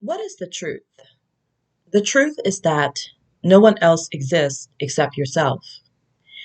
What is the truth? The truth is that no one else exists except yourself.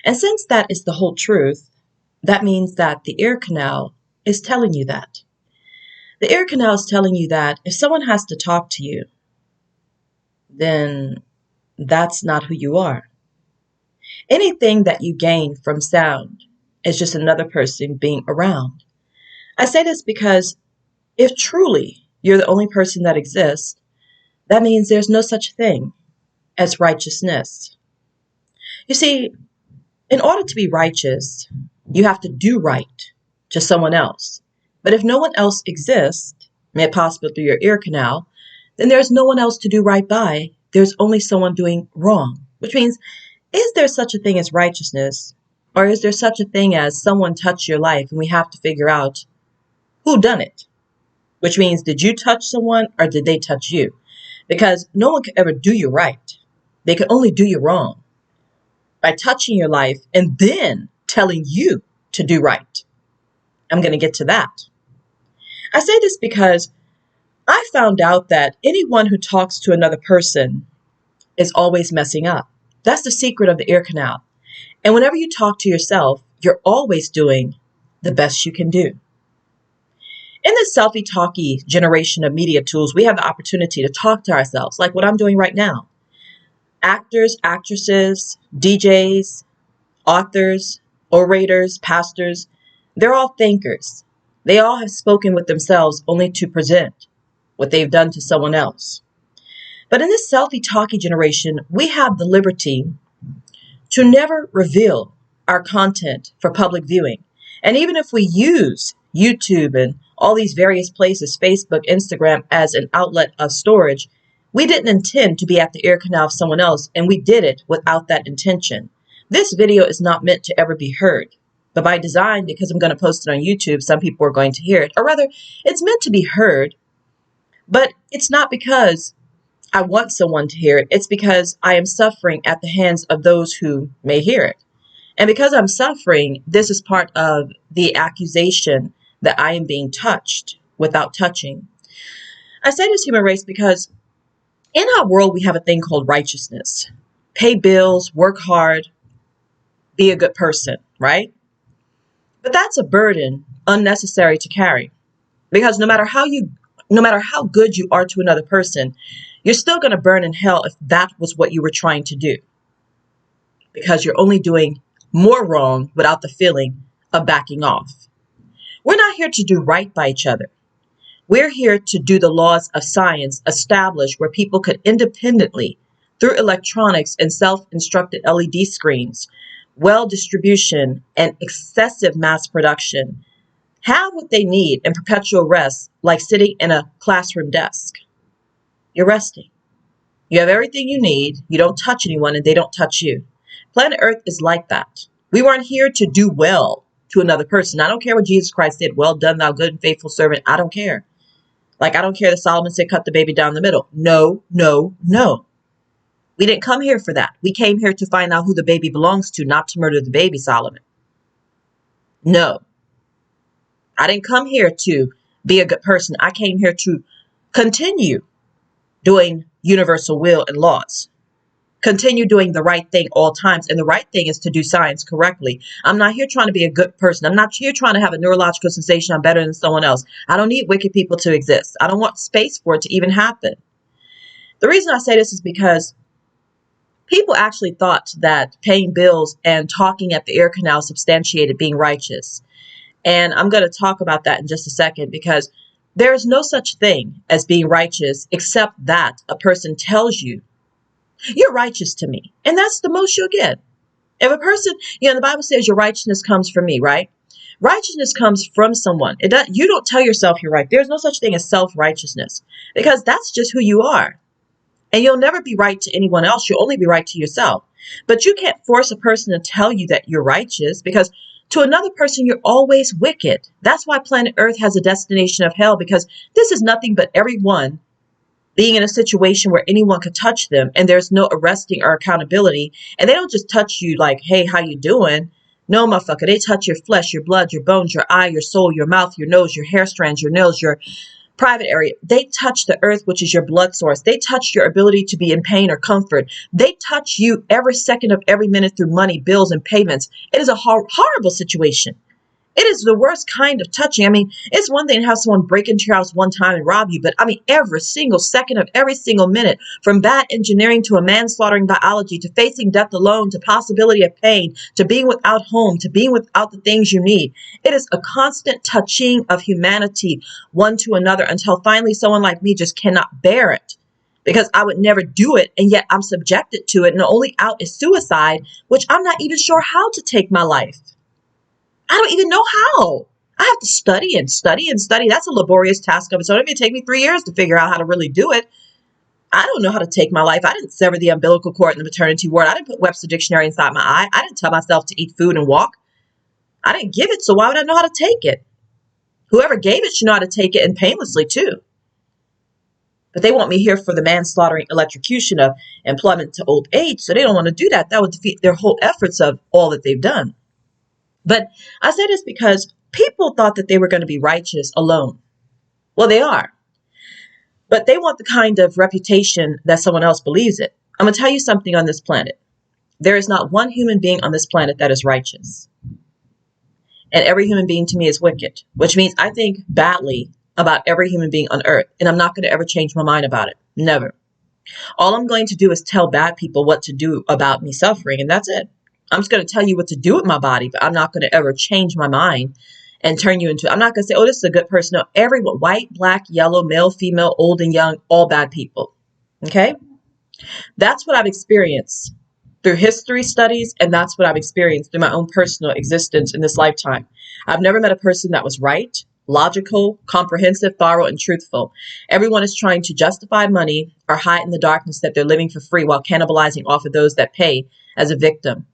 And since that is the whole truth, that means that the ear canal is telling you that. The ear canal is telling you that if someone has to talk to you, then that's not who you are. Anything that you gain from sound is just another person being around. I say this because if truly you're the only person that exists, that means there's no such thing as righteousness. You see, in order to be righteous, you have to do right to someone else. But if no one else exists, made possible through your ear canal, then there's no one else to do right by. There's only someone doing wrong. Which means, is there such a thing as righteousness? Or is there such a thing as someone touched your life and we have to figure out who done it? Which means, did you touch someone or did they touch you? Because no one can ever do you right. They can only do you wrong by touching your life and then telling you to do right. I'm going to get to that. I say this because I found out that anyone who talks to another person is always messing up. That's the secret of the ear canal. And whenever you talk to yourself, you're always doing the best you can do. In this selfie-talky generation of media tools, we have the opportunity to talk to ourselves, like what I'm doing right now. Actors, actresses, DJs, authors, orators, pastors, they're all thinkers. They all have spoken with themselves only to present what they've done to someone else. But in this selfie-talky generation, we have the liberty to never reveal our content for public viewing. And even if we use YouTube and all these various places, Facebook, Instagram, as an outlet of storage, we didn't intend to be at the ear canal of someone else, and we did it without that intention. This video is not meant to ever be heard, but by design, because I'm going to post it on YouTube, some people are going to hear it. Or rather, it's meant to be heard, but it's not because I want someone to hear it. It's because I am suffering at the hands of those who may hear it. And because I'm suffering, this is part of the accusation that I am being touched without touching. I say this, human race, because in our world, we have a thing called righteousness. Pay bills, work hard, be a good person, right? But that's a burden unnecessary to carry. Because no matter how good you are to another person, you're still going to burn in hell if that was what you were trying to do. Because you're only doing more wrong without the feeling of backing off. We're not here to do right by each other. We're here to do the laws of science established where people could independently, through electronics and self-instructed LED screens, well distribution, and excessive mass production, have what they need in perpetual rest, like sitting in a classroom desk. You're resting. You have everything you need. You don't touch anyone and they don't touch you. Planet Earth is like that. We weren't here to do well to another person. I don't care what Jesus Christ said. Well done, thou good and faithful servant. I don't care. Like, I don't care that Solomon said, cut the baby down the middle. No, no, no. We didn't come here for that. We came here to find out who the baby belongs to, not to murder the baby, Solomon. No. I didn't come here to be a good person. I came here to continue doing universal will and laws. Continue doing the right thing all times. And the right thing is to do science correctly. I'm not here trying to be a good person. I'm not here trying to have a neurological sensation I'm better than someone else. I don't need wicked people to exist. I don't want space for it to even happen. The reason I say this is because people actually thought that paying bills and talking at the ear canal substantiated being righteous. And I'm going to talk about that in just a second, because there is no such thing as being righteous except that a person tells you, you're righteous to me. And that's the most you'll get. If a person, the Bible says your righteousness comes from me, right? Righteousness comes from someone. You don't tell yourself you're right. There's no such thing as self-righteousness, because that's just who you are. And you'll never be right to anyone else. You'll only be right to yourself. But you can't force a person to tell you that you're righteous, because to another person, you're always wicked. That's why planet Earth has a destination of hell, because this is nothing but everyone being in a situation where anyone could touch them and there's no arresting or accountability. And they don't just touch you like, hey, how you doing? No, motherfucker. They touch your flesh, your blood, your bones, your eye, your soul, your mouth, your nose, your hair strands, your nails, your private area. They touch the earth, which is your blood source. They touch your ability to be in pain or comfort. They touch you every second of every minute through money, bills, and payments. It is a horrible situation. It is the worst kind of touching. I mean, it's one thing to have someone break into your house one time and rob you, but I mean, every single second of every single minute, from bad engineering to a manslaughtering biology, to facing death alone, to possibility of pain, to being without home, to being without the things you need. It is a constant touching of humanity one to another until finally someone like me just cannot bear it, because I would never do it, and yet I'm subjected to it, and the only out is suicide, which I'm not even sure how to take my life. I don't even know how. I have to study and study and study. That's a laborious task of its own. It may take me 3 years to figure out how to really do it. I don't know how to take my life. I didn't sever the umbilical cord in the maternity ward. I didn't put Webster Dictionary inside my eye. I didn't tell myself to eat food and walk. I didn't give it, so why would I know how to take it? Whoever gave it should know how to take it, and painlessly too. But they want me here for the manslaughtering electrocution of employment to old age, so they don't want to do that. That would defeat their whole efforts of all that they've done. But I say this because people thought that they were going to be righteous alone. Well, they are. But they want the kind of reputation that someone else believes it. I'm going to tell you something on this planet. There is not one human being on this planet that is righteous. And every human being to me is wicked, which means I think badly about every human being on earth. And I'm not going to ever change my mind about it. Never. All I'm going to do is tell bad people what to do about me suffering, and that's it. I'm just going to tell you what to do with my body, but I'm not going to ever change my mind and turn you into, I'm not going to say, oh, this is a good person. No, everyone, white, black, yellow, male, female, old and young, all bad people. Okay? That's what I've experienced through history studies, and that's what I've experienced through my own personal existence in this lifetime. I've never met a person that was right, logical, comprehensive, thorough, and truthful. Everyone is trying to justify money or hide in the darkness that they're living for free while cannibalizing off of those that pay as a victim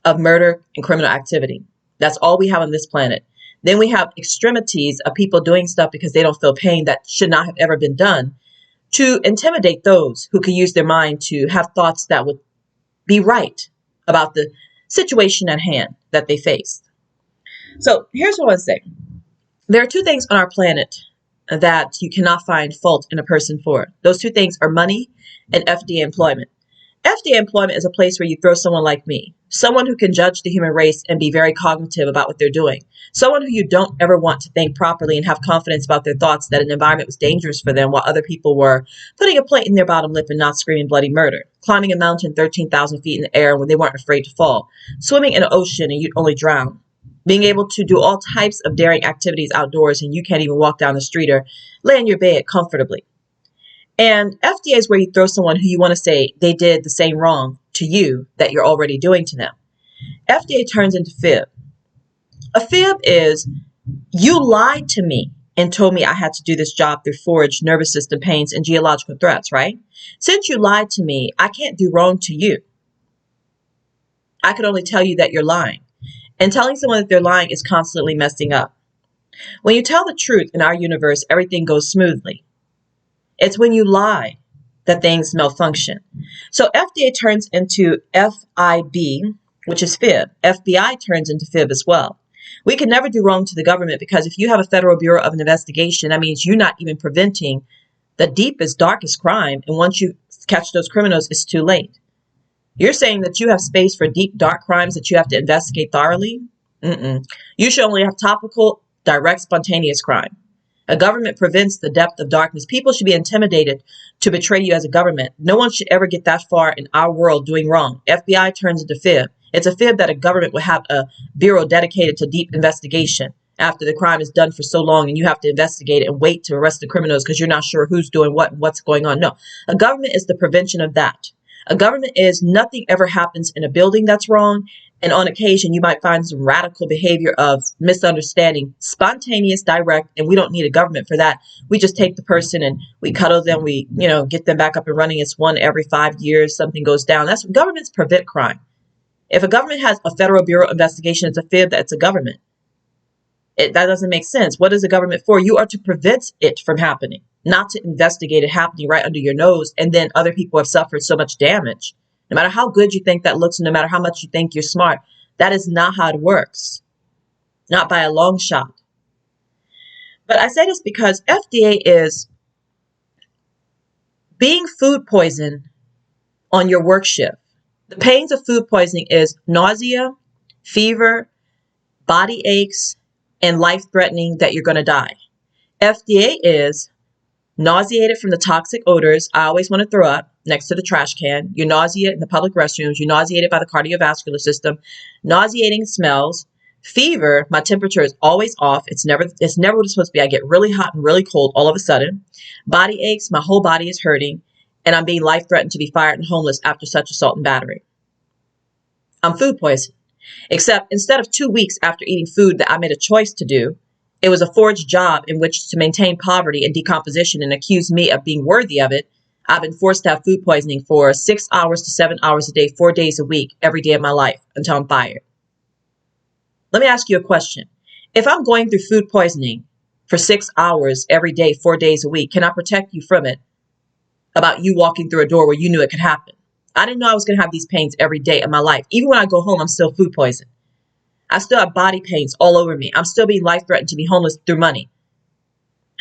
of murder and criminal activity. That's all we have on this planet. Then we have extremities of people doing stuff because they don't feel pain that should not have ever been done, to intimidate those who can use their mind to have thoughts that would be right about the situation at hand that they face. So here's what I want to say. There are two things on our planet that you cannot find fault in a person for. Those two things are money and FDA employment. FDA employment is a place where you throw someone like me, someone who can judge the human race and be very cognitive about what they're doing, someone who you don't ever want to think properly and have confidence about their thoughts that an environment was dangerous for them while other people were putting a plate in their bottom lip and not screaming bloody murder, climbing a mountain 13,000 feet in the air when they weren't afraid to fall, swimming in an ocean and you'd only drown, being able to do all types of daring activities outdoors and you can't even walk down the street or lay in your bed comfortably. And FDA is where you throw someone who you want to say they did the same wrong to you that you're already doing to them. FDA turns into fib. A fib is, you lied to me and told me I had to do this job through forage, nervous system pains, and geological threats, right? Since you lied to me, I can't do wrong to you. I can only tell you that you're lying. And telling someone that they're lying is constantly messing up. When you tell the truth in our universe, everything goes smoothly. It's when you lie that things malfunction. So FDA turns into FIB, which is fib. FBI turns into fib as well. We can never do wrong to the government because if you have a Federal Bureau of Investigation, that means you're not even preventing the deepest, darkest crime. And once you catch those criminals, it's too late. You're saying that you have space for deep, dark crimes that you have to investigate thoroughly? You should only have topical, direct, spontaneous crime. A government prevents the depth of darkness. People should be intimidated to betray you as a government. No one should ever get that far in our world doing wrong. FBI turns into fib. It's a fib that a government would have a bureau dedicated to deep investigation after the crime is done for so long and you have to investigate it and wait to arrest the criminals because you're not sure who's doing what and what's going on. No, a government is the prevention of that. A government is nothing ever happens in a building that's wrong. And on occasion, you might find some radical behavior of misunderstanding, spontaneous, direct, and we don't need a government for that. We just take the person and we cuddle them. We, get them back up and running. It's one every 5 years. Something goes down. That's governments prevent crime. If a government has a Federal Bureau of Investigation, it's a fib that it's a government. That doesn't make sense. What is a government for? You are to prevent it from happening, not to investigate it happening right under your nose. And then other people have suffered so much damage. No matter how good you think that looks, and no matter how much you think you're smart, that is not how it works. Not by a long shot. But I say this because FDA is being food poisoned on your work shift. The pains of food poisoning is nausea, fever, body aches, and life-threatening that you're going to die. FDA is nauseated from the toxic odors. I always want to throw up next to the trash can. You're nauseated in the public restrooms. You're nauseated by the cardiovascular system. Nauseating smells. Fever, my temperature is always off. It's never what it's supposed to be. I get really hot and really cold all of a sudden. Body aches, my whole body is hurting, and I'm being life-threatened to be fired and homeless after such assault and battery. I'm food poisoned. Except instead of 2 weeks after eating food that I made a choice to do, it was a forged job in which to maintain poverty and decomposition and accuse me of being worthy of it. I've been forced to have food poisoning for 6 hours to 7 hours a day, 4 days a week, every day of my life until I'm fired. Let me ask you a question. If I'm going through food poisoning for 6 hours every day, 4 days a week, can I protect you from it about you walking through a door where you knew it could happen? I didn't know I was going to have these pains every day of my life. Even when I go home, I'm still food poisoned. I still have body pains all over me. I'm still being life-threatened to be homeless through money.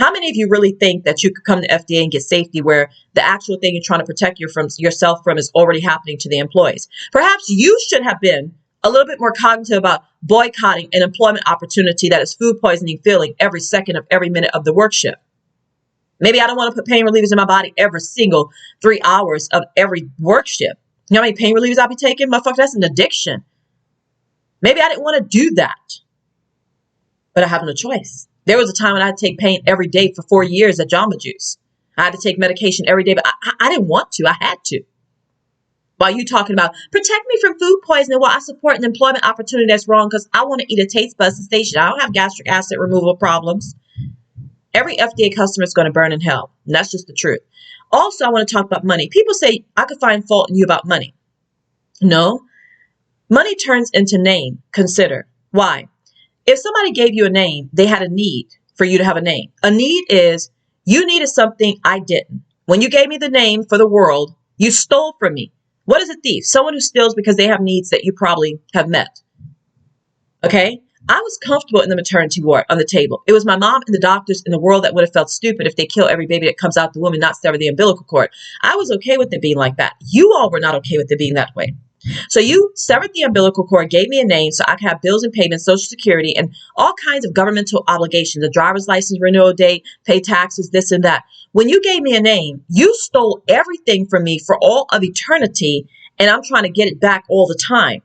How many of you really think that you could come to FDA and get safety where the actual thing you're trying to protect yourself from is already happening to the employees? Perhaps you should have been a little bit more cognitive about boycotting an employment opportunity that is food poisoning feeling every second of every minute of the work shift. Maybe I don't want to put pain relievers in my body every single 3 hours of every work shift. You know how many pain relievers I'll be taking? Motherfucker, that's an addiction. Maybe I didn't want to do that, but I have no choice. There was a time when I had to take pain every day for 4 years at Jamba Juice. I had to take medication every day, but I didn't want to. I had to. While you talking about protect me from food poisoning while I support an employment opportunity that's wrong because I want to eat a taste bud sensation. I don't have gastric acid removal problems. Every FDA customer is going to burn in hell. And that's just the truth. Also, I want to talk about money. People say I could find fault in you about money. No. Money turns into name. Consider. Why? If somebody gave you a name, they had a need for you to have a name. A need is you needed something I didn't. When you gave me the name for the world, you stole from me. What is a thief? Someone who steals because they have needs that you probably have met. Okay? I was comfortable in the maternity ward on the table. It was my mom and the doctors in the world that would have felt stupid if they kill every baby that comes out the womb and not sever the umbilical cord. I was okay with it being like that. You all were not okay with it being that way. So you severed the umbilical cord, gave me a name so I could have bills and payments, Social Security, and all kinds of governmental obligations, a driver's license renewal date, pay taxes, this and that. When you gave me a name, you stole everything from me for all of eternity, and I'm trying to get it back all the time.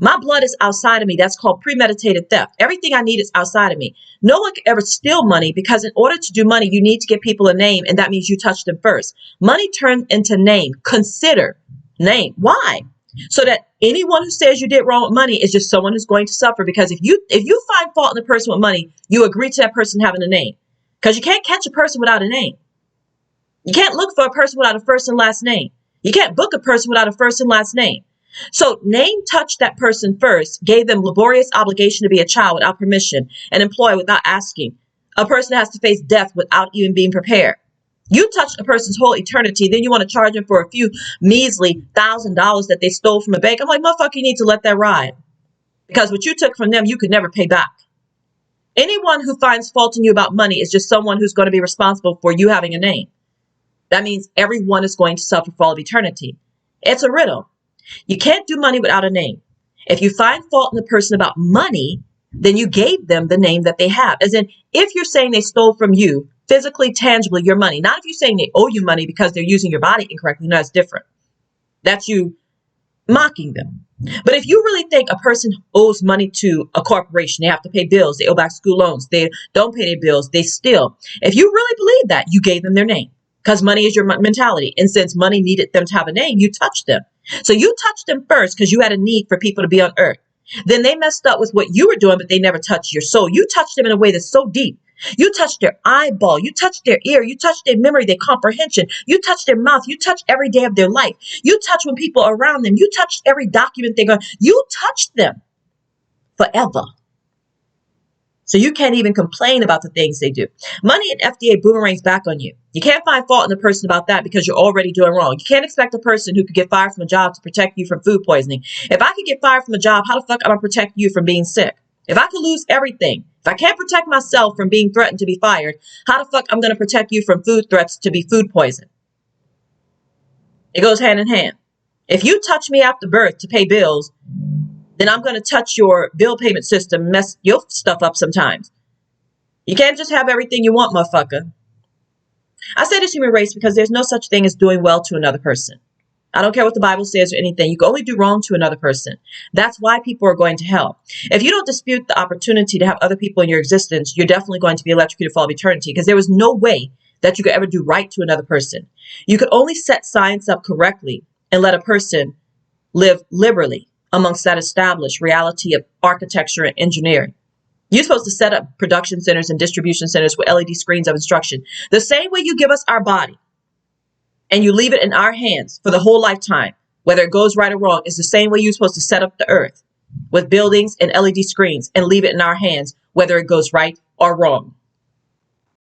My blood is outside of me. That's called premeditated theft. Everything I need is outside of me. No one can ever steal money because in order to do money, you need to give people a name, and that means you touch them first. Money turns into name. Consider name. Why? So that anyone who says you did wrong with money is just someone who's going to suffer. Because if you find fault in a person with money, you agree to that person having a name. Because you can't catch a person without a name. You can't look for a person without a first and last name. You can't book a person without a first and last name. So name touched that person first, gave them laborious obligation to be a child without permission, an employee without asking. A person has to face death without even being prepared. You touched a person's whole eternity, then you want to charge them for a few measly $1,000 that they stole from a bank. I'm like, motherfucker, you need to let that ride. Because what you took from them, you could never pay back. Anyone who finds fault in you about money is just someone who's going to be responsible for you having a name. That means everyone is going to suffer for all of eternity. It's a riddle. You can't do money without a name. If you find fault in the person about money, then you gave them the name that they have. As in, if you're saying they stole from you, physically, tangibly, your money, not if you're saying they owe you money because they're using your body incorrectly, no, that's different. That's you mocking them. But if you really think a person owes money to a corporation, they have to pay bills, they owe back school loans, they don't pay their bills, they steal. If you really believe that, you gave them their name because money is your mentality. And since money needed them to have a name, you touched them. So you touched them first because you had a need for people to be on earth. Then they messed up with what you were doing, but they never touched your soul. You touched them in a way that's so deep. You touched their eyeball. You touched their ear. You touched their memory, their comprehension. You touched their mouth. You touched every day of their life. You touched when people are around them. You touched every document they're going. You touched them forever. So you can't even complain about the things they do. Money and FDA boomerangs back on you. You can't find fault in the person about that because you're already doing wrong. You can't expect a person who could get fired from a job to protect you from food poisoning. If I could get fired from a job, how the fuck am I protect you from being sick? If I could lose everything, if I can't protect myself from being threatened to be fired, how the fuck I'm going to protect you from food threats to be food poisoned? It goes hand in hand. If you touch me after birth to pay bills, then I'm going to touch your bill payment system, mess your stuff up sometimes. You can't just have everything you want, motherfucker. I say this human race because there's no such thing as doing well to another person. I don't care what the Bible says or anything. You can only do wrong to another person. That's why people are going to hell. If you don't dispute the opportunity to have other people in your existence, you're definitely going to be electrocuted for all of eternity, because there was no way that you could ever do right to another person. You could only set science up correctly and let a person live liberally amongst that established reality of architecture and engineering. You're supposed to set up production centers and distribution centers with LED screens of instruction. The same way you give us our body and you leave it in our hands for the whole lifetime, whether it goes right or wrong, is the same way you're supposed to set up the earth with buildings and LED screens and leave it in our hands, whether it goes right or wrong.